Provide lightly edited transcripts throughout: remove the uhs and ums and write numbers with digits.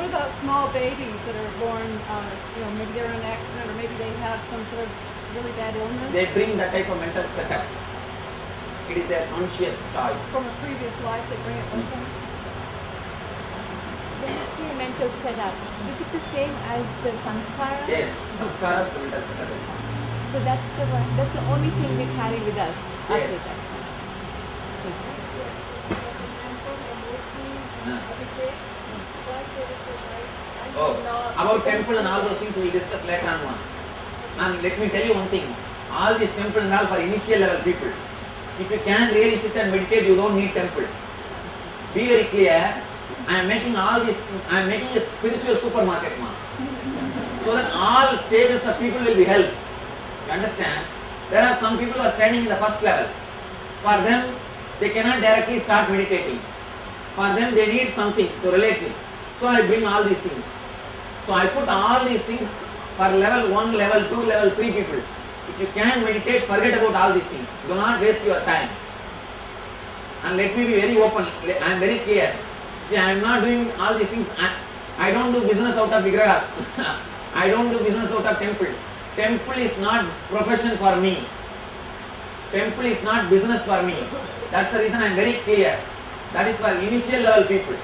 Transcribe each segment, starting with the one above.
What about small babies that are born, maybe they're in an accident or maybe they have some sort of really bad illness? They bring that type of mental setup. It is their conscious choice. From a previous life, they bring it with them? When you say mental setup, is it the same as the samskara? Yes, samskaras, mental setup. So that's the only thing we carry with us after Yes. that. Oh, about temple and all those things we will discuss later on. And let me tell you one thing, all these temple and all for initial level people. If you can really sit and meditate, you don't need temple. Be very clear, I am making all this, I am making a spiritual supermarket now. So that all stages of people will be helped. You understand? There are some people who are standing in the first level. For them, they cannot directly start meditating. For them, they need something to relate with. So I bring all these things. So I put all these things for level 1, level 2, level 3 people. If you can meditate, forget about all these things. Do not waste your time. And let me be very open. I am very clear. See, I am not doing all these things. I don't do business out of vigrahas. I don't do business out of temple. Temple is not profession for me. Temple is not business for me. That's the reason I am very clear. That is for initial level people.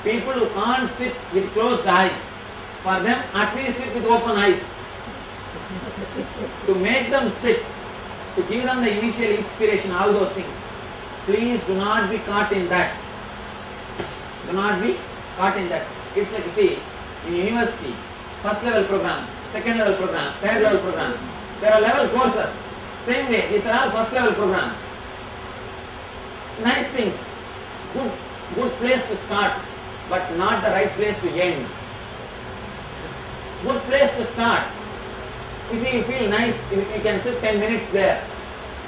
People who can't sit with closed eyes. For them, at least sit with open eyes. To make them sit, to give them the initial inspiration, all those things. Please do not be caught in that. Do not be caught in that. It's like, you see, in university, first level programs, second level program, third level program. There are level courses. Same way, these are all first level programs. Nice things. Good place to start, but not the right place to end. Good place to start. You see, you feel nice, you can sit 10 minutes there.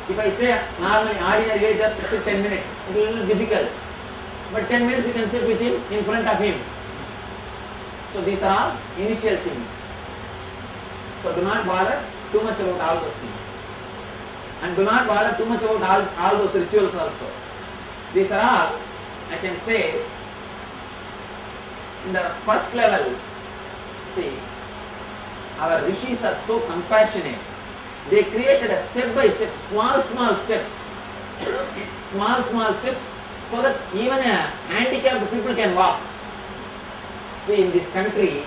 If I say normally, ordinary way, just sit 10 minutes, it will be a little difficult. But 10 minutes you can sit with him, in front of him. So these are all initial things. So do not bother too much about all those things. And do not bother too much about all those rituals also. These are all, I can say, in the first level, see, our rishis are so compassionate. They created a step by step, small steps, small steps, so that even a handicapped people can walk. See, in this country,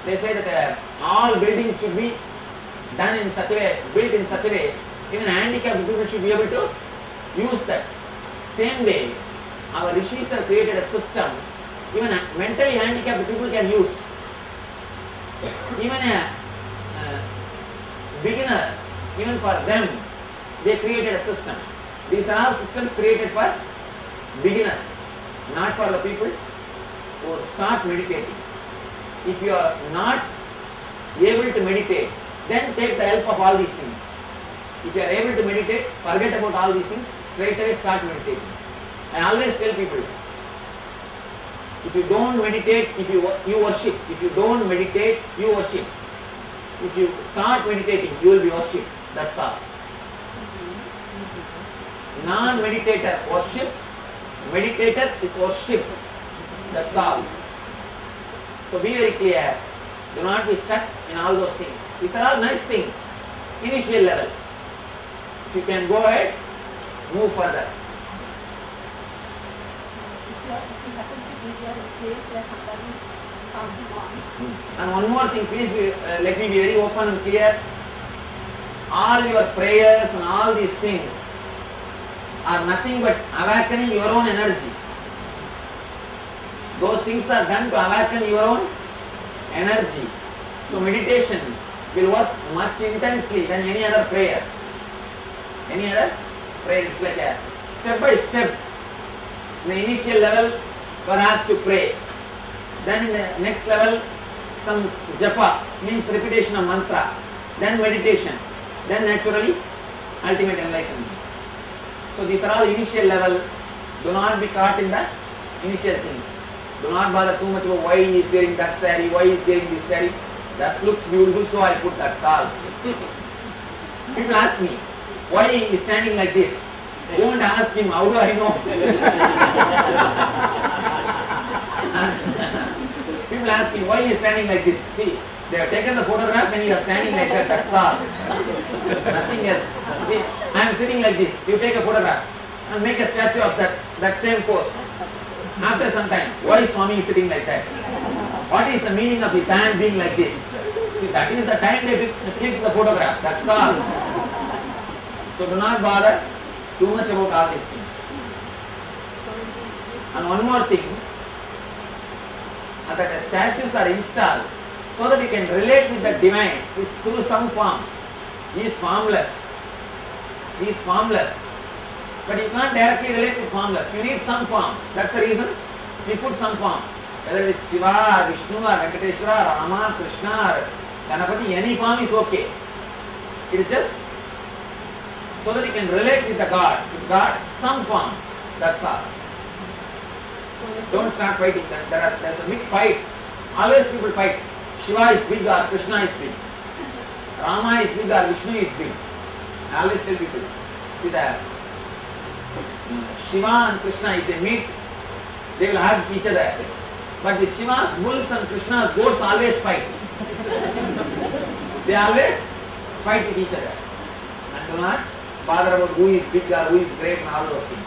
they say that all buildings should be done in such a way, built in such a way, even handicapped people should be able to use that. Same way, our rishis have created a system, even mentally handicapped people can use. Even beginners, even for them, they created a system. These are all systems created for beginners, not for the people who start meditating. If you are not able to meditate, then take the help of all these things. If you are able to meditate, forget about all these things, straight away start meditating. I always tell people, if you don't meditate, you worship. If you don't meditate, you worship. If you start meditating, you will be worshipped. That's all. Non-meditator worships, meditator is worshipped. That's all. So be very clear. Do not be stuck in all those things. These are all nice things. Initial level. If you can go ahead, move further. If you happen to be at a place where somebody is passing on. And one more thing, please let me be very open and clear. All your prayers and all these things are nothing but awakening your own energy. Those things are done to awaken your own energy. So meditation will work much intensely than any other prayer. Any other prayer, it's like a step by step. In the initial level, you are asked to pray. Then in the next level, some japa, means repetition of mantra. Then meditation. Then naturally, ultimate enlightenment. So these are all initial level. Do not be caught in the initial things. Do not bother too much about why he is wearing that saree, why he is wearing this saree. That looks beautiful, so I put that all. People ask me, why he is standing like this? Don't ask him, how do I know? ask him why he is standing like this. See, they have taken the photograph when you are standing like that, that's all. Nothing else. See, I am sitting like this. You take a photograph and make a statue of that same pose. After some time, why is Swami sitting like that? What is the meaning of his hand being like this? See, that is the time they click the photograph, that's all. So do not bother too much about all these things. And one more thing, that statues are installed so that you can relate with the divine through some form. He is formless. He is formless. But you can't directly relate with formless. You need some form. That's the reason we put some form. Whether it is Shiva or Vishnu or Venkateshwara, Rama, Krishna or Ganapati, any form is okay. It is just so that you can relate with the God. With God, some form. That's all. Don't start fighting. There's a big fight. Always people fight. Shiva is big or Krishna is big. Rama is big or Vishnu is big. I always tell people, see that Shiva and Krishna, if they meet, they will hug each other. But the Shiva's bulls and Krishna's goats always fight. They always fight with each other. And do not bother about who is big or who is great and all those things.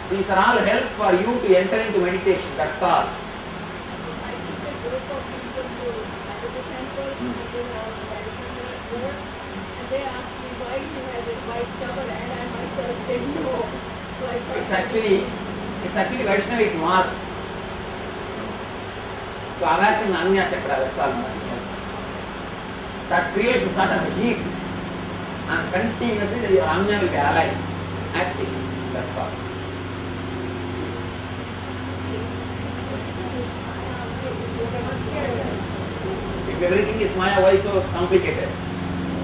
These are all help for you to enter into meditation, that's all. I took a group of people to the temple and they have meditation at work, and they asked me why you have a white cover, and I myself didn't know. So I thought It's actually Vaishnavic mark to awaken Anya Chakra, that's all. That creates a sort of heat, and continuously your Anya will be alive, active, that's all. If everything is Maya, why so complicated?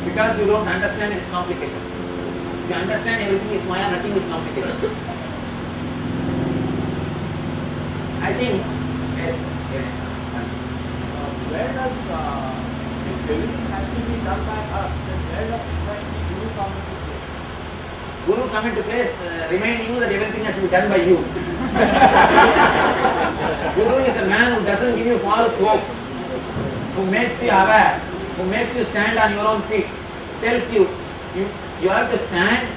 Because you don't understand it's complicated. If you understand everything is Maya, nothing is complicated. I think, yes. Where does, if everything has to be done by us, then where does Guru come into play? Guru come into place reminding you that everything has to be done by you. Guru is a man who doesn't give you false hopes, who makes you aware, who makes you stand on your own feet, tells you, you have to stand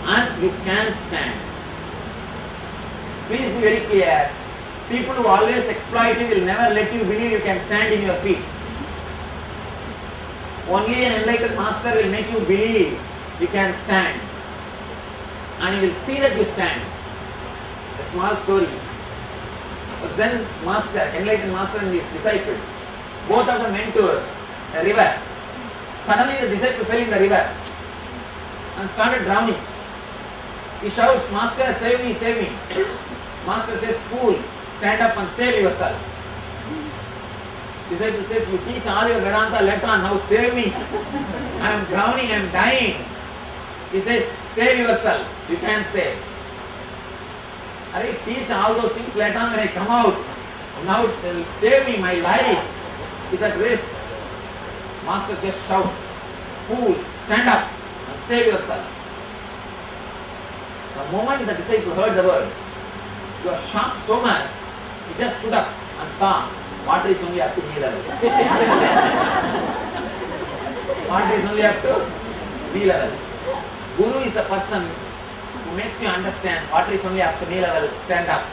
and you can stand. Please be very clear. People who always exploit you will never let you believe you can stand in your feet. Only an enlightened master will make you believe you can stand. And you will see that you stand. A small story. A Zen master, enlightened master and his disciple, both of them went to a river. Suddenly the disciple fell in the river and started drowning. He shouts, "Master, save me, save me." Master says, "Fool, stand up and save yourself." Disciple says, "You teach all your Vedanta later on, now save me. I am drowning, I am dying." He says, "Save yourself, you can save." I teach all those things later on when I come out. Now save me, my life is at risk. Master just shouts, "Fool, stand up and save yourself." The moment the disciple heard the word, he was shocked so much, he just stood up and saw water is only up to knee level. Water is only up to knee level. Guru is a person who makes you understand water is only up to knee level, stand up.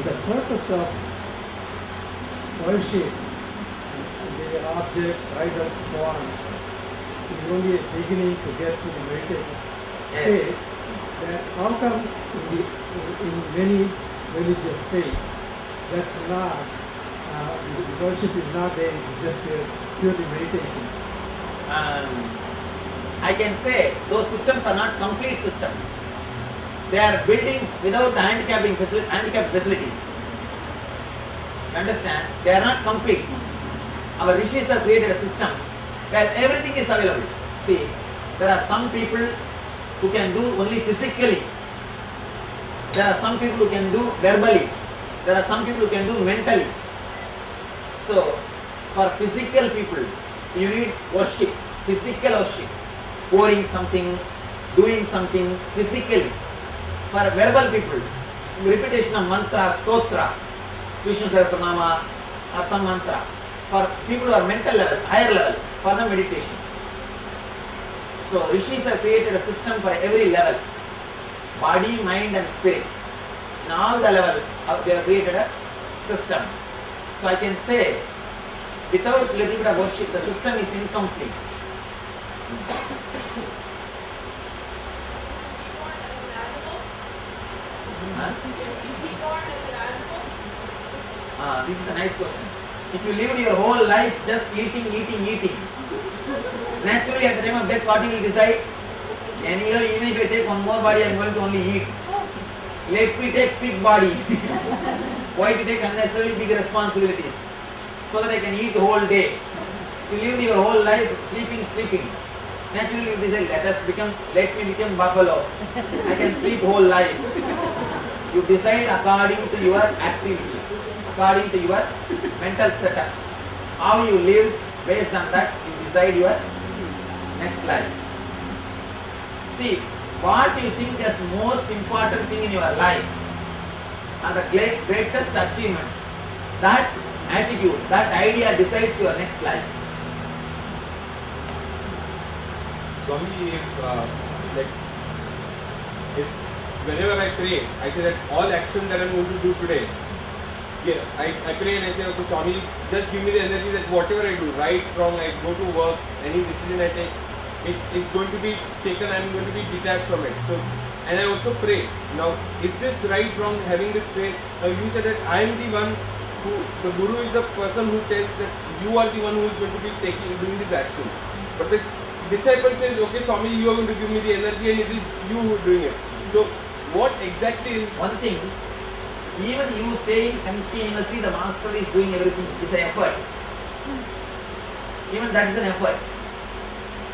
The purpose of worship, the objects, idols, forms, is only a beginning to get to the meditative state. That outcome in many religious faiths, that's not, the worship is not there, it's just purely meditation. I can say those systems are not complete systems. They are buildings without handicapped facilities. Understand? They are not complete. Our rishis have created a system where everything is available. See, there are some people who can do only physically. There are some people who can do verbally. There are some people who can do mentally. So, for physical people, you need worship, physical worship, pouring something, doing something physically. For verbal people, repetition of mantra, stotra, Vishnu Sahasranama or some mantra for people who are mental level, higher level, for the meditation. So Rishis have created a system for every level, body, mind and spirit. In all the level, they have created a system. So I can say, without little bit of worship, the system is incomplete. This is a nice question. If you lived your whole life just eating, naturally at the time of death, what you will decide? Anyhow, even if I take one more body, I am going to only eat. Let me take big body. Why to take unnecessarily big responsibilities? So that I can eat the whole day. If you lived your whole life sleeping. Naturally you decide, let me become buffalo. I can sleep whole life. You decide according to your activities, according to your mental setup. How you live, based on that you decide your next life. See, what you think as most important thing in your life and the greatest achievement, that attitude, that idea decides your next life. Swami, if whenever I pray, I say that all action that I'm going to do today, I pray and I say, okay, Swami, just give me the energy that whatever I do, right, wrong, I go to work, any decision I take, it's going to be taken, I'm going to be detached from it. So, and I also pray. Now, is this right, wrong, having this faith? Now, you said that I am the one who, the Guru is the person who tells that you are the one who is going to be doing this action. But the disciple says, okay, Swami, you are going to give me the energy and it is you who are doing it. So, what exactly is... One thing, even you saying continuously the master is doing everything is an effort. Even that is an effort.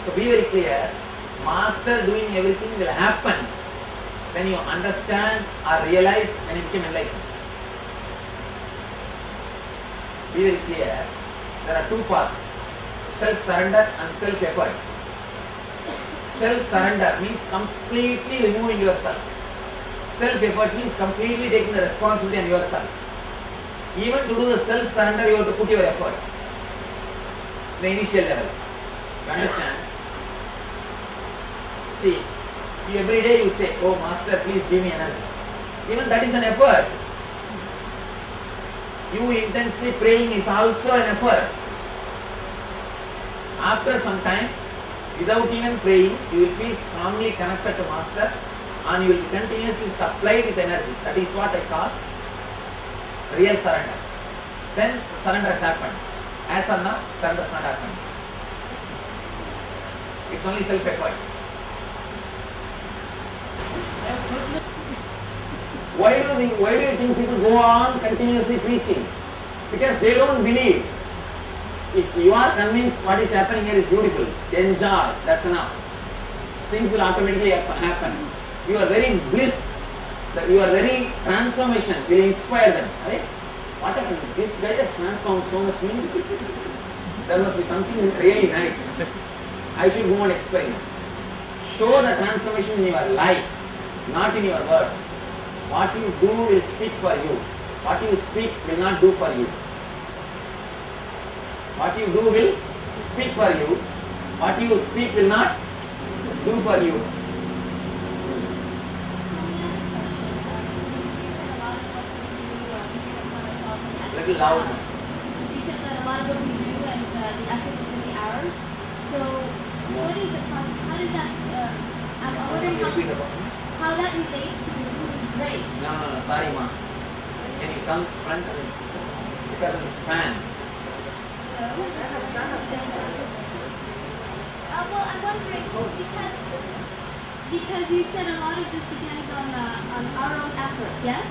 So be very clear, master doing everything will happen when you understand or realize when you become enlightened. Be very clear, there are two paths, self-surrender and self-effort. Self-surrender means completely removing yourself. Self-effort means completely taking the responsibility on yourself. Even to do the self-surrender, you have to put your effort. The initial level. You understand? See, every day you say, oh master, please give me energy. Even that is an effort. You intensely praying is also an effort. After some time, without even praying, you will feel strongly connected to master and you will be continuously supplied with energy. That is what I call real surrender. Then surrender has happened. As of now, surrender has not happened. It's only self-effort. Why do you think people go on continuously preaching? Because they don't believe. If you are convinced what is happening here is beautiful, enjoy, that's enough. Things will automatically happen. You are very bliss, your very transformation will inspire them. Right? What happened? This guy has transformed so much means there must be something really nice. I should go and experiment. Show the transformation in your life, not in your words. What you do will speak for you. What you speak will not do for you. What you do will speak for you. What you speak will not do for you. Little loud. You said that a lot of what we do and the effort is going to be ours. So, what is the process? How does that? I'm wondering how that relates to grace. No, sorry, ma. Can you come front because of the span? Well, I'm wondering because you said a lot of this depends on our own efforts. Yes.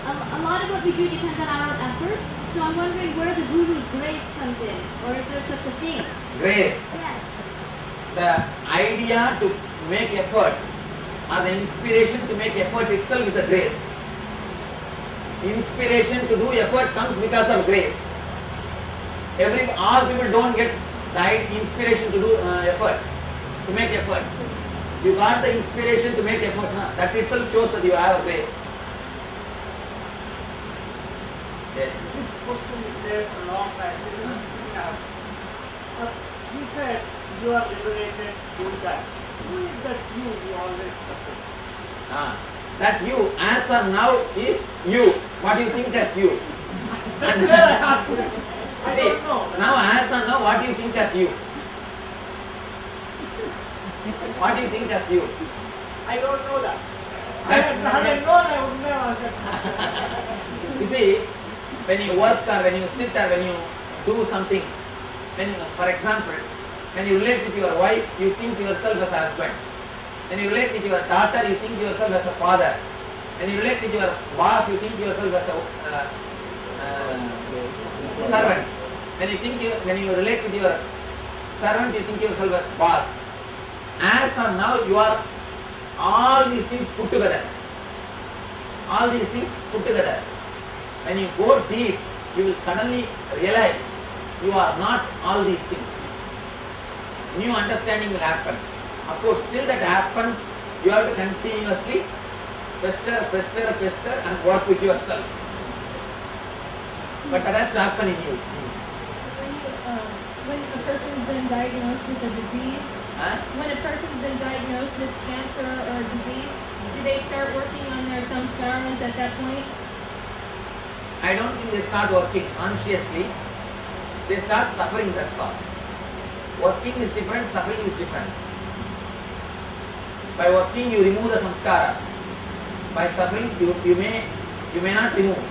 A lot of what we do depends on our own efforts. So I'm wondering where the Guru's grace comes in, or is there such a thing? Grace. Yes. The idea to make effort or the inspiration to make effort itself is a grace. Inspiration to do effort comes because of grace. All people don't get the inspiration to do effort, to make effort. You got the inspiration to make effort. Na? That itself shows that you have a grace. Yes. This question is there for a long time. You said you are liberated, do that. Who is that you always suffer? That you, as of now, is you. What do you think as you? That's where I asked you. I See, don't know. now as of now, what do you think as you? What do you think as you? I don't know that. That's Had I known, I would never answer. You see, when you work or when you sit or when you do some things, when you, for example, when you relate with your wife, you think yourself as a husband. When you relate with your daughter, you think yourself as a father. When you relate with your boss, you think yourself as a servant. When you relate with your servant, you think yourself as boss. As of now, you are all these things put together. All these things put together. When you go deep, you will suddenly realize you are not all these things. New understanding will happen. Of course, till that happens, you have to continuously pester and work with yourself. But that has to happen in you. When a person's been diagnosed with a disease, when a person's been diagnosed with cancer or a disease, do they start working on their samskaras at that point? I don't think they start working consciously. They start suffering, that's all. Working is different, suffering is different. By working, you remove the samskaras. By suffering, you may not remove.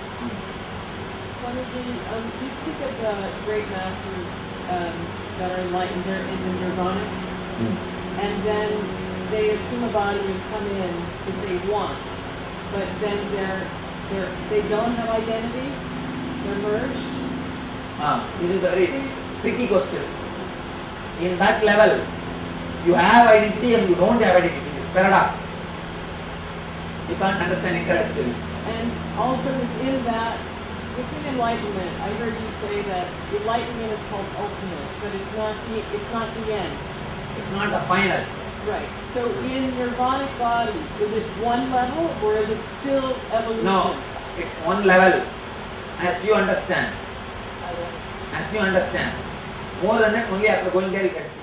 Swamiji, you speak of the great masters that are enlightened, they're in the nirvana, and then they assume a body and come in if they want, but then they don't have identity, they're merged. This is a very tricky question. In that level, you have identity and you don't have identity. It's paradox. You can't understand intellectually. And also within that, within enlightenment, I heard you say that enlightenment is called ultimate, but it's not the end. It's not the final. Right. So in nirvanic body, is it one level or is it still evolution? No, it's one level. As you understand. As you understand. More than that, only after going there you can see.